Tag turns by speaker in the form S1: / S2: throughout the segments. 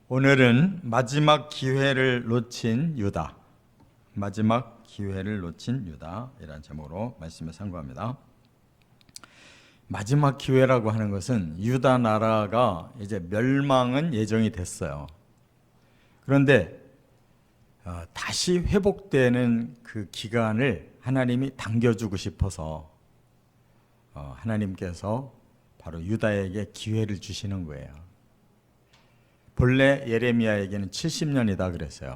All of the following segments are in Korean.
S1: 오늘은 마지막 기회를 놓친 유다, 마지막 기회를 놓친 유다이라는 제목으로 말씀을 상고합니다. 마지막 기회라고 하는 것은 유다 나라가 이제 멸망은 예정이 됐어요. 그런데 다시 회복되는 그 기간을 하나님이 당겨주고 싶어서 하나님께서 바로 유다에게 기회를 주시는 거예요. 본래 예레미야에게는 70년이다 그랬어요.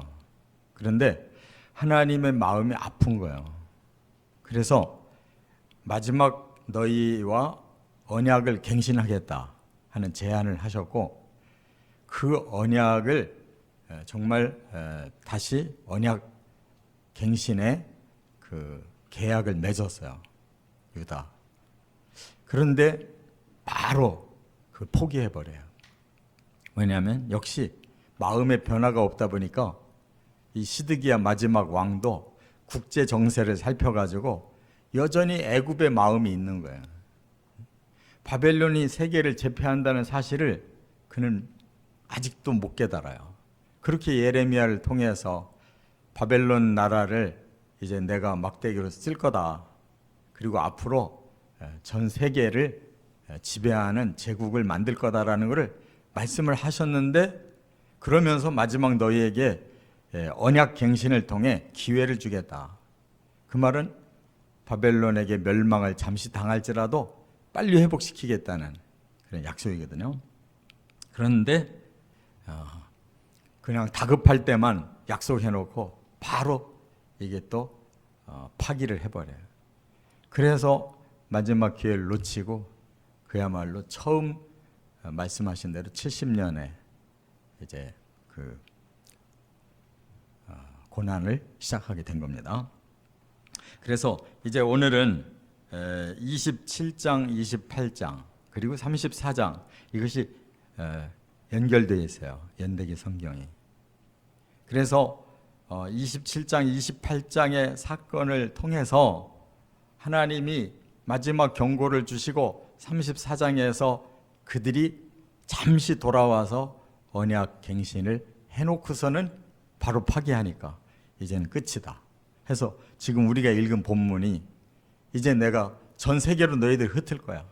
S1: 그런데 하나님의 마음이 아픈 거예요. 그래서 마지막 너희와 언약을 갱신하겠다 하는 제안을 하셨고, 그 언약을 정말 다시 언약 갱신의 그 계약을 맺었어요, 유다. 그런데 바로 그 포기해버려요. 왜냐하면 역시 마음의 변화가 없다 보니까 이 시드기야 마지막 왕도 국제 정세를 살펴가지고 여전히 애굽의 마음이 있는 거예요. 바벨론이 세계를 제패한다는 사실을 그는 아직도 못 깨달아요. 그렇게 예레미야를 통해서 바벨론 나라를 이제 내가 막대기로 쓸 거다, 그리고 앞으로 전 세계를 지배하는 제국을 만들 거다라는 것을 말씀을 하셨는데, 그러면서 마지막 너희에게 언약 갱신을 통해 기회를 주겠다. 그 말은 바벨론에게 멸망을 잠시 당할지라도 빨리 회복시키겠다는 그런 약속이거든요. 그런데 그냥 다급할 때만 약속해놓고 바로 이게 또 파기를 해버려요. 그래서 마지막 기회를 놓치고 그야말로 처음 말씀하신 대로 70년에 이제 그 고난을 시작하게 된 겁니다. 그래서 이제 오늘은 27장, 28장 그리고 34장 이것이 연결되어 있어요, 연대기 성경이. 그래서 27장, 28장의 사건을 통해서 하나님이 마지막 경고를 주시고 34장에서 그들이 잠시 돌아와서 언약 갱신을 해놓고서는 바로 파기하니까 이제는 끝이다 해서 지금 우리가 읽은 본문이 이제 내가 전 세계로 너희들 흩을 거야.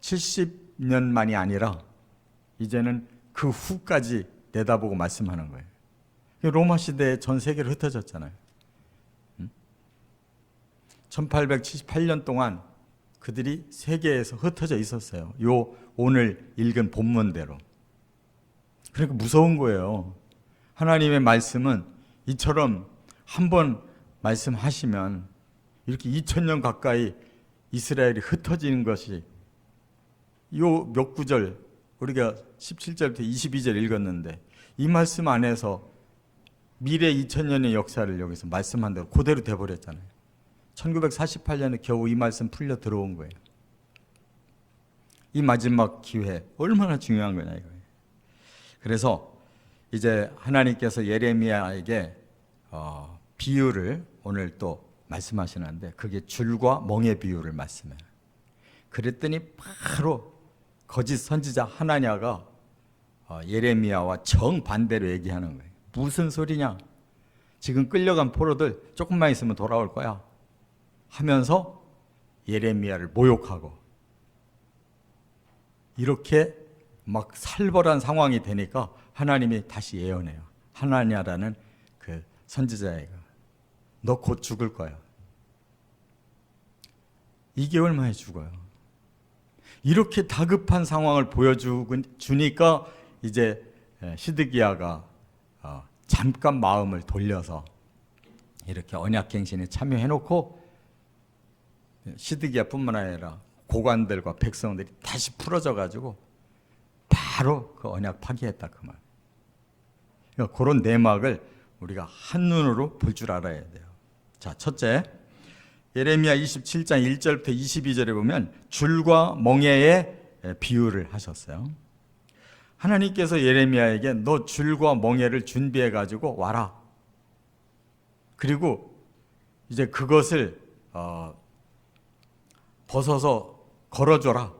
S1: 70년만이 아니라 이제는 그 후까지 내다보고 말씀하는 거예요. 로마 시대에 전 세계로 흩어졌잖아요. 1878년 동안 그들이 세계에서 흩어져 있었어요. 요 오늘 읽은 본문대로. 그러니까 무서운 거예요. 하나님의 말씀은 이처럼 한번 말씀하시면 이렇게 2000년 가까이 이스라엘이 흩어지는 것이, 요 몇 구절 우리가 17절부터 22절 읽었는데 이 말씀 안에서 미래 2000년의 역사를 여기서 말씀한 대로 그대로 돼버렸잖아요. 1948년에 겨우 이 말씀 풀려 들어온 거예요. 이 마지막 기회 얼마나 중요한 거냐 이거예요. 그래서 이제 하나님께서 예레미야에게 비유를 오늘 또 말씀하시는데, 그게 줄과 멍의 비유를 말씀해요. 그랬더니 바로 거짓 선지자 하나냐가 예레미야와 정반대로 얘기하는 거예요. 무슨 소리냐, 지금 끌려간 포로들 조금만 있으면 돌아올 거야 하면서 예레미야를 모욕하고, 이렇게 막 살벌한 상황이 되니까 하나님이 다시 예언해요. 하나냐라는 그 선지자애가 너 곧 죽을 거야. 2개월 만에 죽어요. 이렇게 다급한 상황을 보여주니까 이제 시드기야가 잠깐 마음을 돌려서 이렇게 언약갱신에 참여해놓고, 시드기야뿐만 아니라 고관들과 백성들이 다시 풀어져가지고 바로 그 언약 파기했다 그 말. 그러니까 그런 내막을 우리가 한눈으로 볼 줄 알아야 돼요. 자, 첫째, 예레미야 27장 1절부터 22절에 보면 줄과 멍에의 비유를 하셨어요. 하나님께서 예레미야에게 너 줄과 멍에를 준비해가지고 와라. 그리고 이제 그것을 벗어서 걸어줘라.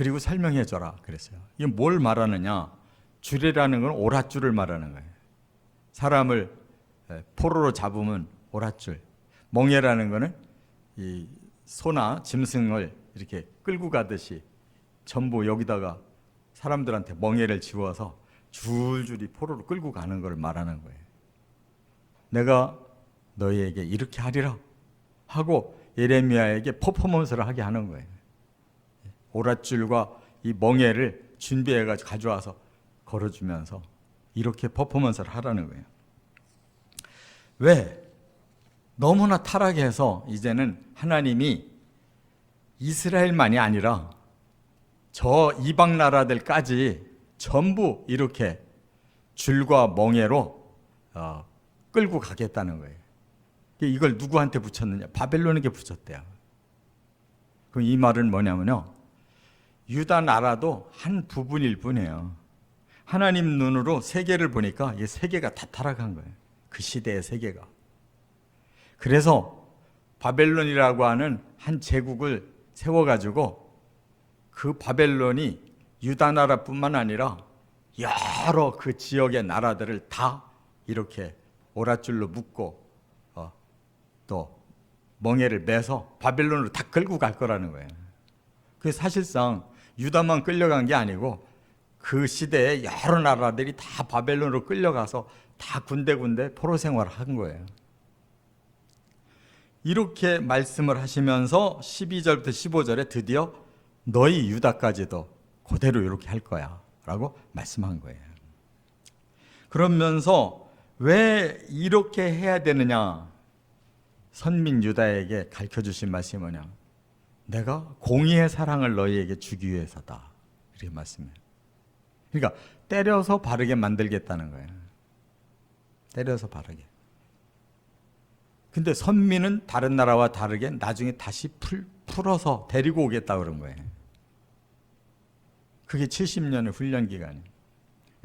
S1: 그리고 설명해 줘라 그랬어요. 이게 뭘 말하느냐? 줄이라는 건 오랏줄을 말하는 거예요. 사람을 포로로 잡으면 오랏줄. 멍에라는 거는 이 소나 짐승을 이렇게 끌고 가듯이 전부 여기다가 사람들한테 멍에를 지워서 줄줄이 포로로 끌고 가는 걸 말하는 거예요. 내가 너희에게 이렇게 하리라 하고 예레미야에게 퍼포먼스를 하게 하는 거예요. 오랏줄과 이 멍에를 준비해가지고 가져와서 걸어주면서 이렇게 퍼포먼스를 하라는 거예요. 왜? 너무나 타락해서 이제는 하나님이 이스라엘만이 아니라 저 이방 나라들까지 전부 이렇게 줄과 멍에로 끌고 가겠다는 거예요. 이걸 누구한테 붙였느냐? 바벨론에게 붙였대요. 그럼 이 말은 뭐냐면요, 유다 나라도 한 부분일 뿐이에요. 하나님 눈으로 세계를 보니까 이 세계가 다 타락한 거예요. 그 시대의 세계가. 그래서 바벨론이라고 하는 한 제국을 세워가지고 그 바벨론이 유다 나라뿐만 아니라 여러 그 지역의 나라들을 다 이렇게 오랏줄로 묶고 또 멍에를 매서 바벨론으로 다 끌고 갈 거라는 거예요. 그 사실상 유다만 끌려간 게 아니고 그 시대에 여러 나라들이 다 바벨론으로 끌려가서 다 군데군데 포로 생활을 한 거예요. 이렇게 말씀을 하시면서 12절부터 15절에 드디어 너희 유다까지도 그대로 이렇게 할 거야 라고 말씀한 거예요. 그러면서 왜 이렇게 해야 되느냐? 선민 유다에게 가르쳐주신 말씀이 뭐냐? 내가 공의의 사랑을 너희에게 주기 위해서다, 이렇게 말씀해요. 그러니까 때려서 바르게 만들겠다는 거예요. 때려서 바르게. 근데 선민은 다른 나라와 다르게 나중에 다시 풀어서 데리고 오겠다 그런 거예요. 그게 70년의 훈련 기간이에요.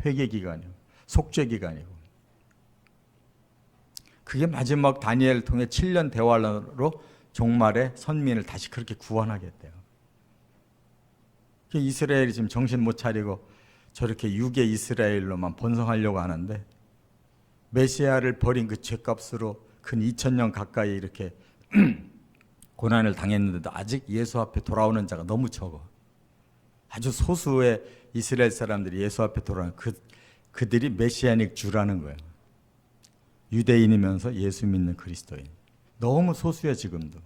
S1: 회개 기간이에요. 속죄 기간이고. 그게 마지막 다니엘을 통해 7년 대환란으로 종말에 선민을 다시 그렇게 구원하겠대요. 이스라엘이 지금 정신 못 차리고 저렇게 유괴 이스라엘로만 번성하려고 하는데 메시아를 버린 그 죄값으로 근 2000년 가까이 이렇게 고난을 당했는데도 아직 예수 앞에 돌아오는 자가 너무 적어. 아주 소수의 이스라엘 사람들이 예수 앞에 돌아오는 그들이 메시아닉 주라는 거예요. 유대인이면서 예수 믿는 그리스도인. 너무 소수야 지금도.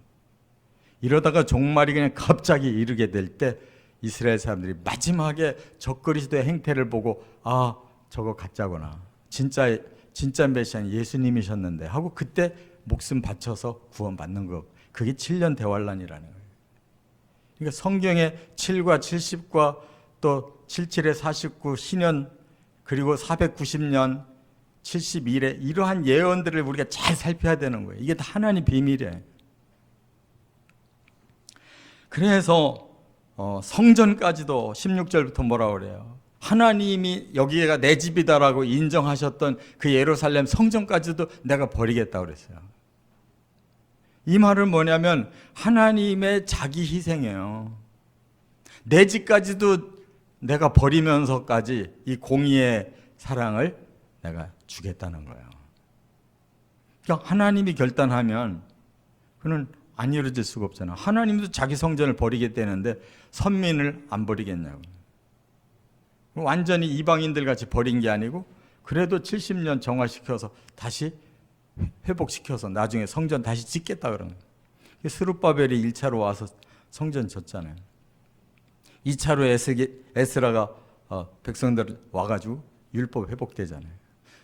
S1: 이러다가 종말이 그냥 갑자기 이르게 될 때 이스라엘 사람들이 마지막에 저 그리스도의 행태를 보고 아, 저거 가짜구나. 진짜 메시아는 예수님이셨는데 하고 그때 목숨 바쳐서 구원받는 거. 그게 7년 대환란이라는 거예요. 그러니까 성경의 7과 70과 또 77에 49 신년 그리고 490년 71에 이러한 예언들을 우리가 잘 살펴야 되는 거예요. 이게 다 하나님 비밀이에요. 그래서 성전까지도 16절부터 뭐라고 그래요? 하나님이 여기가 내 집이다라고 인정하셨던 그 예루살렘 성전까지도 내가 버리겠다고 그랬어요. 이 말은 뭐냐면 하나님의 자기 희생이에요. 내 집까지도 내가 버리면서까지 이 공의의 사랑을 내가 주겠다는 거예요. 그러니까 하나님이 결단하면 그는 안 이루어질 수가 없잖아. 하나님도 자기 성전을 버리겠다는데 선민을 안 버리겠냐고. 완전히 이방인들 같이 버린 게 아니고 그래도 70년 정화시켜서 다시 회복시켜서 나중에 성전 다시 짓겠다 그런 거예요. 스룹바벨이 1차로 와서 성전 졌잖아요. 2차로 에스라가 백성들 와가지고 율법 회복되잖아요.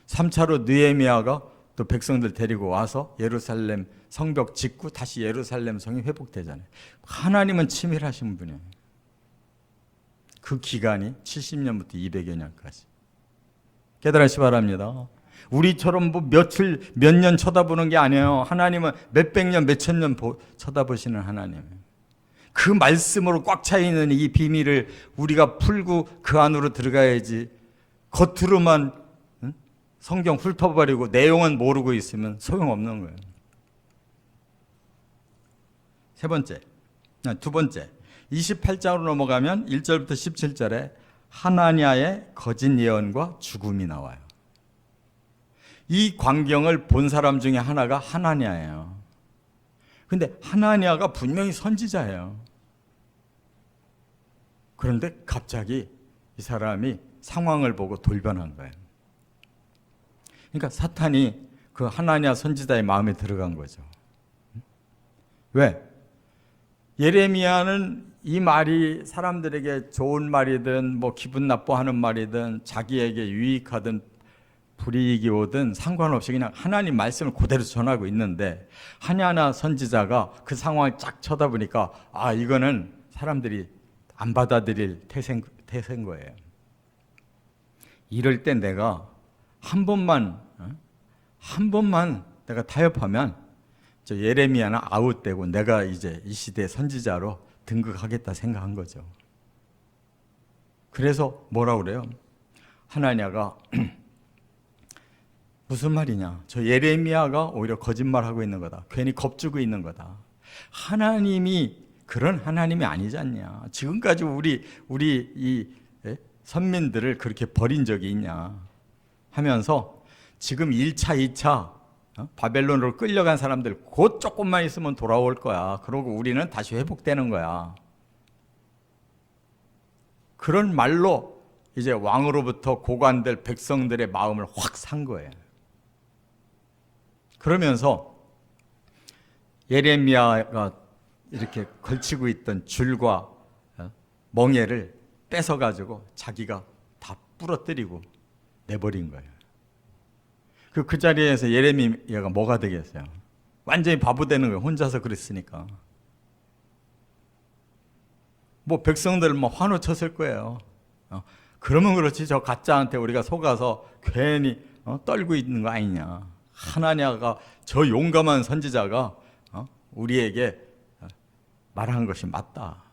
S1: 3차로 느헤미야가 또 백성들 데리고 와서 예루살렘 성벽 짓고 다시 예루살렘 성이 회복되잖아요. 하나님은 치밀하신 분이에요. 그 기간이 70년부터 200여 년까지. 깨달으시 바랍니다. 우리처럼 뭐 며칠, 몇 년 쳐다보는 게 아니에요. 하나님은 몇백 년, 몇천 년 쳐다보시는 하나님이에요. 그 말씀으로 꽉 차 있는 이 비밀을 우리가 풀고 그 안으로 들어가야지. 겉으로만 성경 훑어버리고 내용은 모르고 있으면 소용없는 거예요. 두 번째, 28장으로 넘어가면 1절부터 17절에 하나냐의 거짓 예언과 죽음이 나와요. 이 광경을 본 사람 중에 하나가 하나냐예요. 근데 하나냐가 분명히 선지자예요. 그런데 갑자기 이 사람이 상황을 보고 돌변한 거예요. 그러니까 사탄이 그 하나냐 선지자의 마음에 들어간 거죠. 왜? 예레미야는 이 말이 사람들에게 좋은 말이든 뭐 기분 나빠하는 말이든 자기에게 유익하든 불이익이 오든 상관없이 그냥 하나님 말씀을 그대로 전하고 있는데, 하나냐 선지자가 그 상황을 쫙 쳐다보니까 아, 이거는 사람들이 안 받아들일 태세인 거예요. 이럴 때 내가 한 번만 내가 타협하면 저 예레미야는 아웃되고 내가 이제 이 시대의 선지자로 등극하겠다 생각한 거죠. 그래서 뭐라 그래요? 하나냐가 무슨 말이냐? 저 예레미야가 오히려 거짓말하고 있는 거다. 괜히 겁주고 있는 거다. 하나님이 그런 하나님이 아니지 않냐? 지금까지 우리 이 선민들을 그렇게 버린 적이 있냐? 하면서 지금 1차, 2차 바벨론으로 끌려간 사람들 곧 조금만 있으면 돌아올 거야. 그러고 우리는 다시 회복되는 거야. 그런 말로 이제 왕으로부터 고관될 백성들의 마음을 확 산 거예요. 그러면서 예레미야가 이렇게 걸치고 있던 줄과 멍에를 뺏어가지고 자기가 다 부러뜨리고 내버린 거예요. 그 자리에서 예레미야가 뭐가 되겠어요? 완전히 바보 되는 거예요. 혼자서 그랬으니까. 뭐 백성들 뭐 환호 쳤을 거예요. 그러면 그렇지 저 가짜한테 우리가 속아서 괜히 떨고 있는 거 아니냐. 하나냐가 저 용감한 선지자가 우리에게 말한 것이 맞다.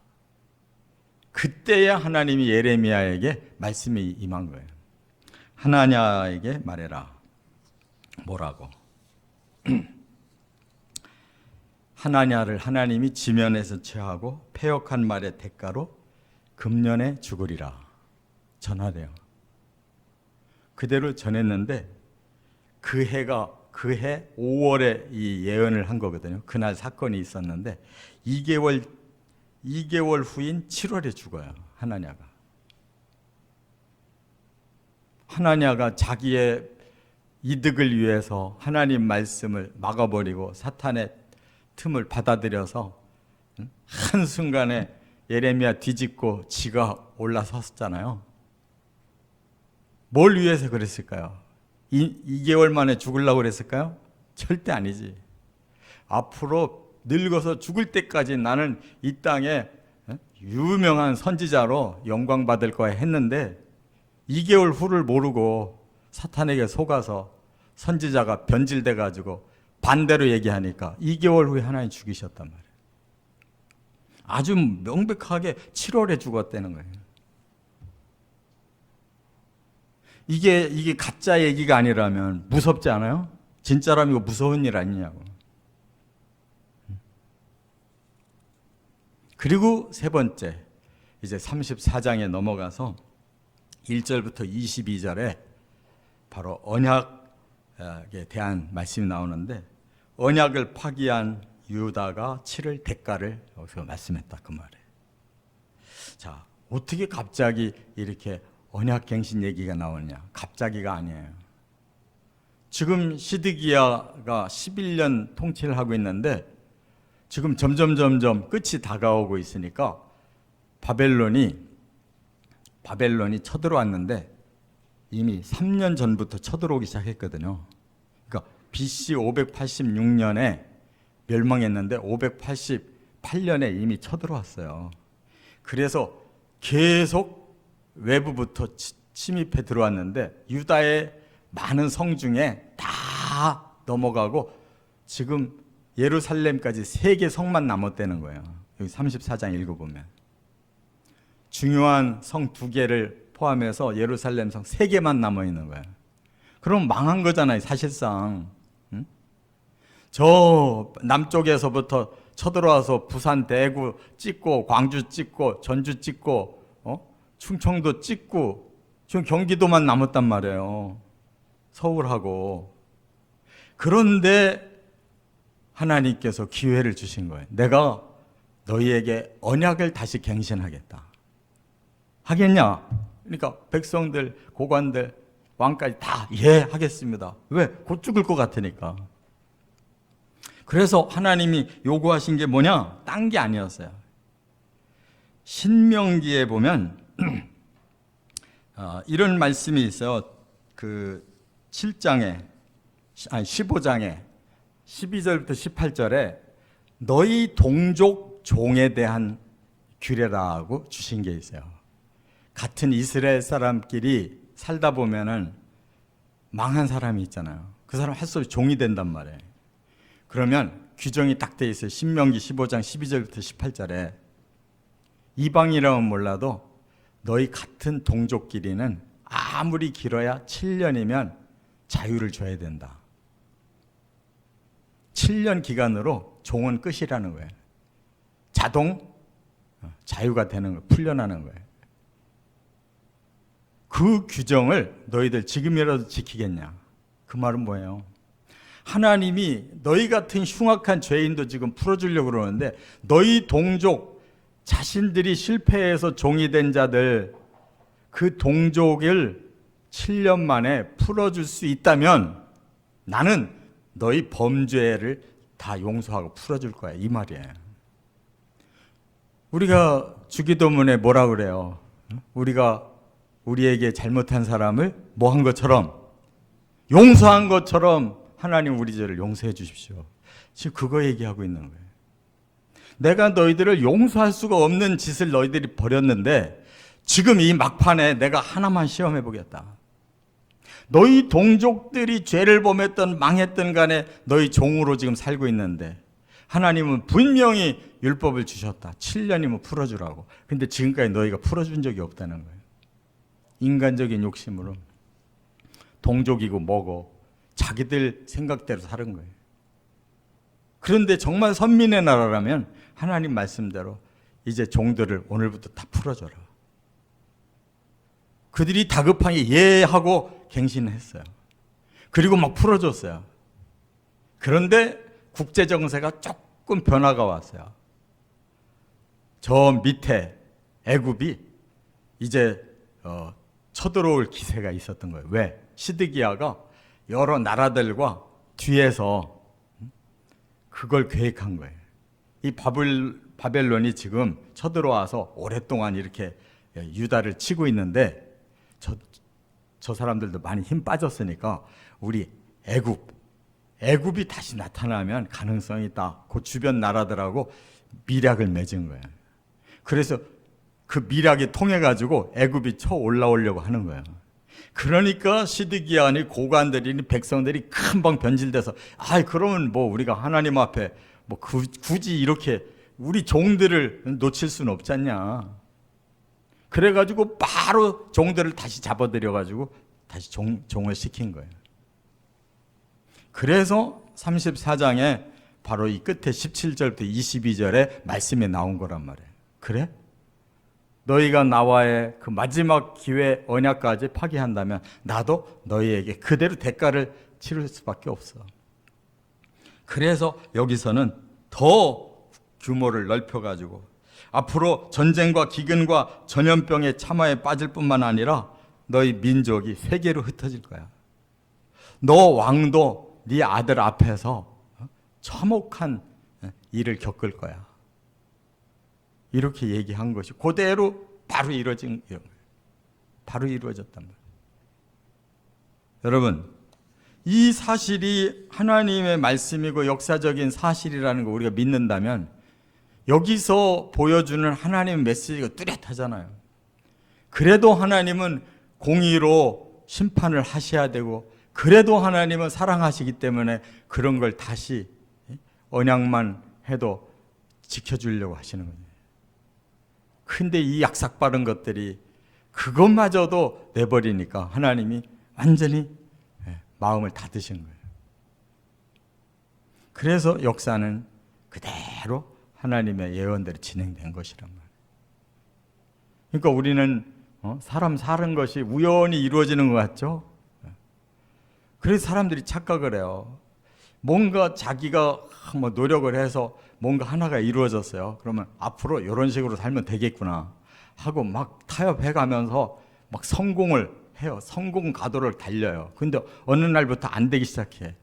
S1: 그때야 하나님이 예레미야에게 말씀이 임한 거예요. 하나냐에게 말해라. 뭐라고? 하나냐를 하나님이 지면에서 취하고 패역한 말의 대가로 금년에 죽으리라 전하래요. 그대로 전했는데 그 해 5월에 이 예언을 한 거거든요. 그날 사건이 있었는데 2개월 후인 7월에 죽어요. 하나냐가 자기의 이득을 위해서 하나님 말씀을 막아버리고 사탄의 틈을 받아들여서 한순간에 예레미야 뒤집고 지가 올라섰잖아요. 뭘 위해서 그랬을까요? 2개월 만에 죽으려고 그랬을까요? 절대 아니지. 앞으로 늙어서 죽을 때까지 나는 이 땅에 유명한 선지자로 영광받을 거야 했는데 2개월 후를 모르고 사탄에게 속아서 선지자가 변질돼 가지고 반대로 얘기하니까 2개월 후에 하나님 죽이셨단 말이에요. 아주 명백하게 7월에 죽었다는 거예요. 이게 가짜 얘기가 아니라면 무섭지 않아요? 진짜라면 이거 무서운 일 아니냐고. 그리고 세 번째, 이제 34장에 넘어가서 1절부터 22절에 바로 언약에 대한 말씀이 나오는데, 언약을 파기한 유다가 치를 대가를 여기서 말씀했다 그 말이에요. 자, 어떻게 갑자기 이렇게 언약갱신 얘기가 나오느냐? 갑자기가 아니에요. 지금 시드기야가 11년 통치를 하고 있는데 지금 점점 끝이 다가오고 있으니까 바벨론이 쳐들어왔는데 이미 3년 전부터 쳐들어오기 시작했거든요. 그러니까 BC 586년에 멸망했는데 588년에 이미 쳐들어왔어요. 그래서 계속 외부부터 침입해 들어왔는데 유다의 많은 성 중에 다 넘어가고 지금 예루살렘까지 3개 성만 남았다는 거예요. 여기 34장 읽어보면 중요한 성 2개를 포함해서 예루살렘 성 3개만 남아있는 거예요. 그럼 망한 거잖아요 사실상. 저 남쪽에서부터 쳐들어와서 부산, 대구 찍고, 광주 찍고, 전주 찍고, 충청도 찍고, 지금 경기도만 남았단 말이에요. 서울하고. 그런데 하나님께서 기회를 주신 거예요. 내가 너희에게 언약을 다시 갱신하겠다. 하겠냐? 그러니까 백성들, 고관들, 왕까지 다 하겠습니다. 왜? 곧 죽을 것 같으니까. 그래서 하나님이 요구하신 게 뭐냐? 딴 게 아니었어요. 신명기에 보면 이런 말씀이 있어요. 그 15장에 12절부터 18절에 너희 동족 종에 대한 규례라고 주신 게 있어요. 같은 이스라엘 사람끼리 살다 보면은 망한 사람이 있잖아요. 그 사람 할 수 없이 종이 된단 말이에요. 그러면 규정이 딱 돼 있어요. 신명기 15장 12절부터 18절에 이방이라면 몰라도 너희 같은 동족끼리는 아무리 길어야 7년이면 자유를 줘야 된다. 7년 기간으로 종은 끝이라는 거예요. 자동 자유가 되는 거예요. 풀려나는 거예요. 그 규정을 너희들 지금이라도 지키겠냐? 그 말은 뭐예요? 하나님이 너희 같은 흉악한 죄인도 지금 풀어주려고 그러는데 너희 동족 자신들이 실패해서 종이 된 자들 그 동족을 7년 만에 풀어줄 수 있다면 나는 너희 범죄를 다 용서하고 풀어줄 거야. 이 말이에요. 우리가 주기도문에 뭐라 그래요? 우리가 우리에게 잘못한 사람을 뭐 한 것처럼 용서한 것처럼 하나님 우리 죄를 용서해 주십시오. 지금 그거 얘기하고 있는 거예요. 내가 너희들을 용서할 수가 없는 짓을 너희들이 벌였는데 지금 이 막판에 내가 하나만 시험해 보겠다. 너희 동족들이 죄를 범했던 망했던 간에 너희 종으로 지금 살고 있는데 하나님은 분명히 율법을 주셨다. 7년이면 풀어주라고. 근데 지금까지 너희가 풀어준 적이 없다는 거예요. 인간적인 욕심으로 동족이고 뭐고 자기들 생각대로 사는 거예요. 그런데 정말 선민의 나라라면 하나님 말씀대로 이제 종들을 오늘부터 다 풀어줘라. 그들이 다급하게 하고 갱신했어요. 그리고 막 풀어줬어요. 그런데 국제 정세가 조금 변화가 왔어요. 저 밑에 애굽이 이제 쳐들어올 기세가 있었던 거예요. 왜? 시드기야가 여러 나라들과 뒤에서 그걸 계획한 거예요. 이 바벨론이 지금 쳐들어와서 오랫동안 이렇게 유다를 치고 있는데 저 사람들도 많이 힘 빠졌으니까 우리 애굽이 다시 나타나면 가능성이 있다. 그 주변 나라들하고 밀약을 맺은 거예요. 그래서 그 밀약이 통해 가지고 애굽이 쳐 올라오려고 하는 거예요. 그러니까 시드기야니 고관들이니 백성들이 금방 변질돼서 그러면 뭐 우리가 하나님 앞에 뭐 굳이 이렇게 우리 종들을 놓칠 수는 없지 않냐. 그래가지고 바로 종들을 다시 잡아들여가지고 다시 종을 시킨 거예요. 그래서 34장에 바로 이 끝에 17절부터 22절에 말씀이 나온 거란 말이에요. 그래? 너희가 나와의 그 마지막 기회 언약까지 파기한다면 나도 너희에게 그대로 대가를 치를 수밖에 없어. 그래서 여기서는 더 규모를 넓혀가지고 앞으로 전쟁과 기근과 전염병의 참화에 빠질 뿐만 아니라 너희 민족이 세계로 흩어질 거야. 너 왕도 네 아들 앞에서 참혹한 일을 겪을 거야. 이렇게 얘기한 것이 그대로 바로 이루어졌단 말이에요. 여러분, 이 사실이 하나님의 말씀이고 역사적인 사실이라는 거 우리가 믿는다면 여기서 보여주는 하나님의 메시지가 뚜렷하잖아요. 그래도 하나님은 공의로 심판을 하셔야 되고 그래도 하나님은 사랑하시기 때문에 그런 걸 다시 언약만 해도 지켜주려고 하시는 거예요. 근데 이 약삭빠른 것들이 그것마저도 내버리니까 하나님이 완전히 마음을 닫으신 거예요. 그래서 역사는 그대로 하나님의 예언대로 진행된 것이란 말이에요. 그러니까 우리는 사람 사는 것이 우연히 이루어지는 것 같죠? 그래서 사람들이 착각을 해요. 뭔가 자기가 뭐 노력을 해서 뭔가 하나가 이루어졌어요. 그러면 앞으로 이런 식으로 살면 되겠구나 하고 막 타협해 가면서 막 성공을 해요. 성공 가도를 달려요. 근데 어느 날부터 안 되기 시작해.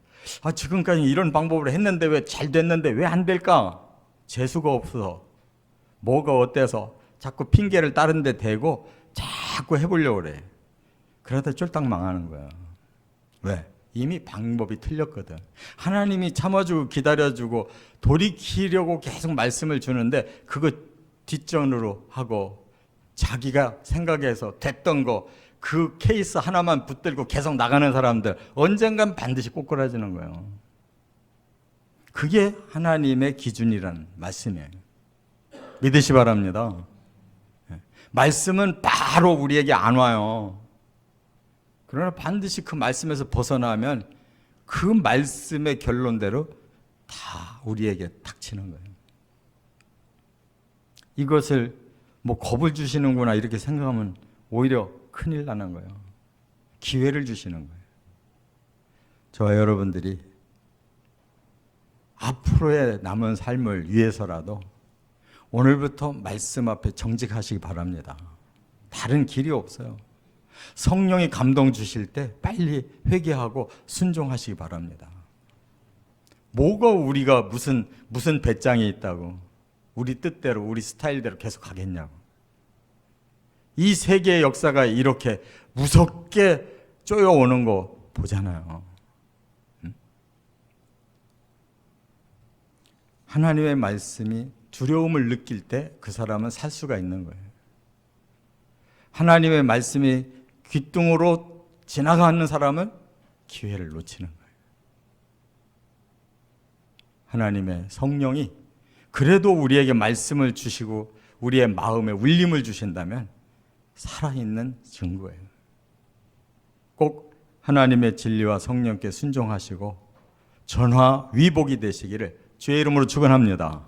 S1: 아, 지금까지 이런 방법으로 했는데 왜 잘 됐는데 왜 안 될까? 재수가 없어서, 뭐가 어때서 자꾸 핑계를 다른 데 대고 자꾸 해보려고 그래. 그러다 쫄딱 망하는 거야. 왜? 이미 방법이 틀렸거든. 하나님이 참아주고 기다려주고 돌이키려고 계속 말씀을 주는데 그거 뒷전으로 하고 자기가 생각해서 됐던 거 그 케이스 하나만 붙들고 계속 나가는 사람들 언젠간 반드시 꼬꾸라지는 거예요. 그게 하나님의 기준이라는 말씀이에요. 믿으시 바랍니다. 말씀은 바로 우리에게 안 와요. 그러나 반드시 그 말씀에서 벗어나면 그 말씀의 결론대로 다 우리에게 닥치는 거예요. 이것을 뭐 겁을 주시는구나 이렇게 생각하면 오히려 큰일 나는 거예요. 기회를 주시는 거예요. 저와 여러분들이 앞으로의 남은 삶을 위해서라도 오늘부터 말씀 앞에 정직하시기 바랍니다. 다른 길이 없어요. 성령이 감동 주실 때 빨리 회개하고 순종하시기 바랍니다. 뭐가 우리가 무슨 배짱이 있다고 우리 뜻대로 우리 스타일대로 계속 가겠냐고. 이 세계의 역사가 이렇게 무섭게 쪼여오는 거 보잖아요. 하나님의 말씀이 두려움을 느낄 때 그 사람은 살 수가 있는 거예요. 하나님의 말씀이 귓등으로 지나가는 사람은 기회를 놓치는 거예요. 하나님의 성령이 그래도 우리에게 말씀을 주시고 우리의 마음에 울림을 주신다면 살아있는 증거예요. 꼭 하나님의 진리와 성령께 순종하시고 전화 위복이 되시기를 주의 이름으로 축원합니다.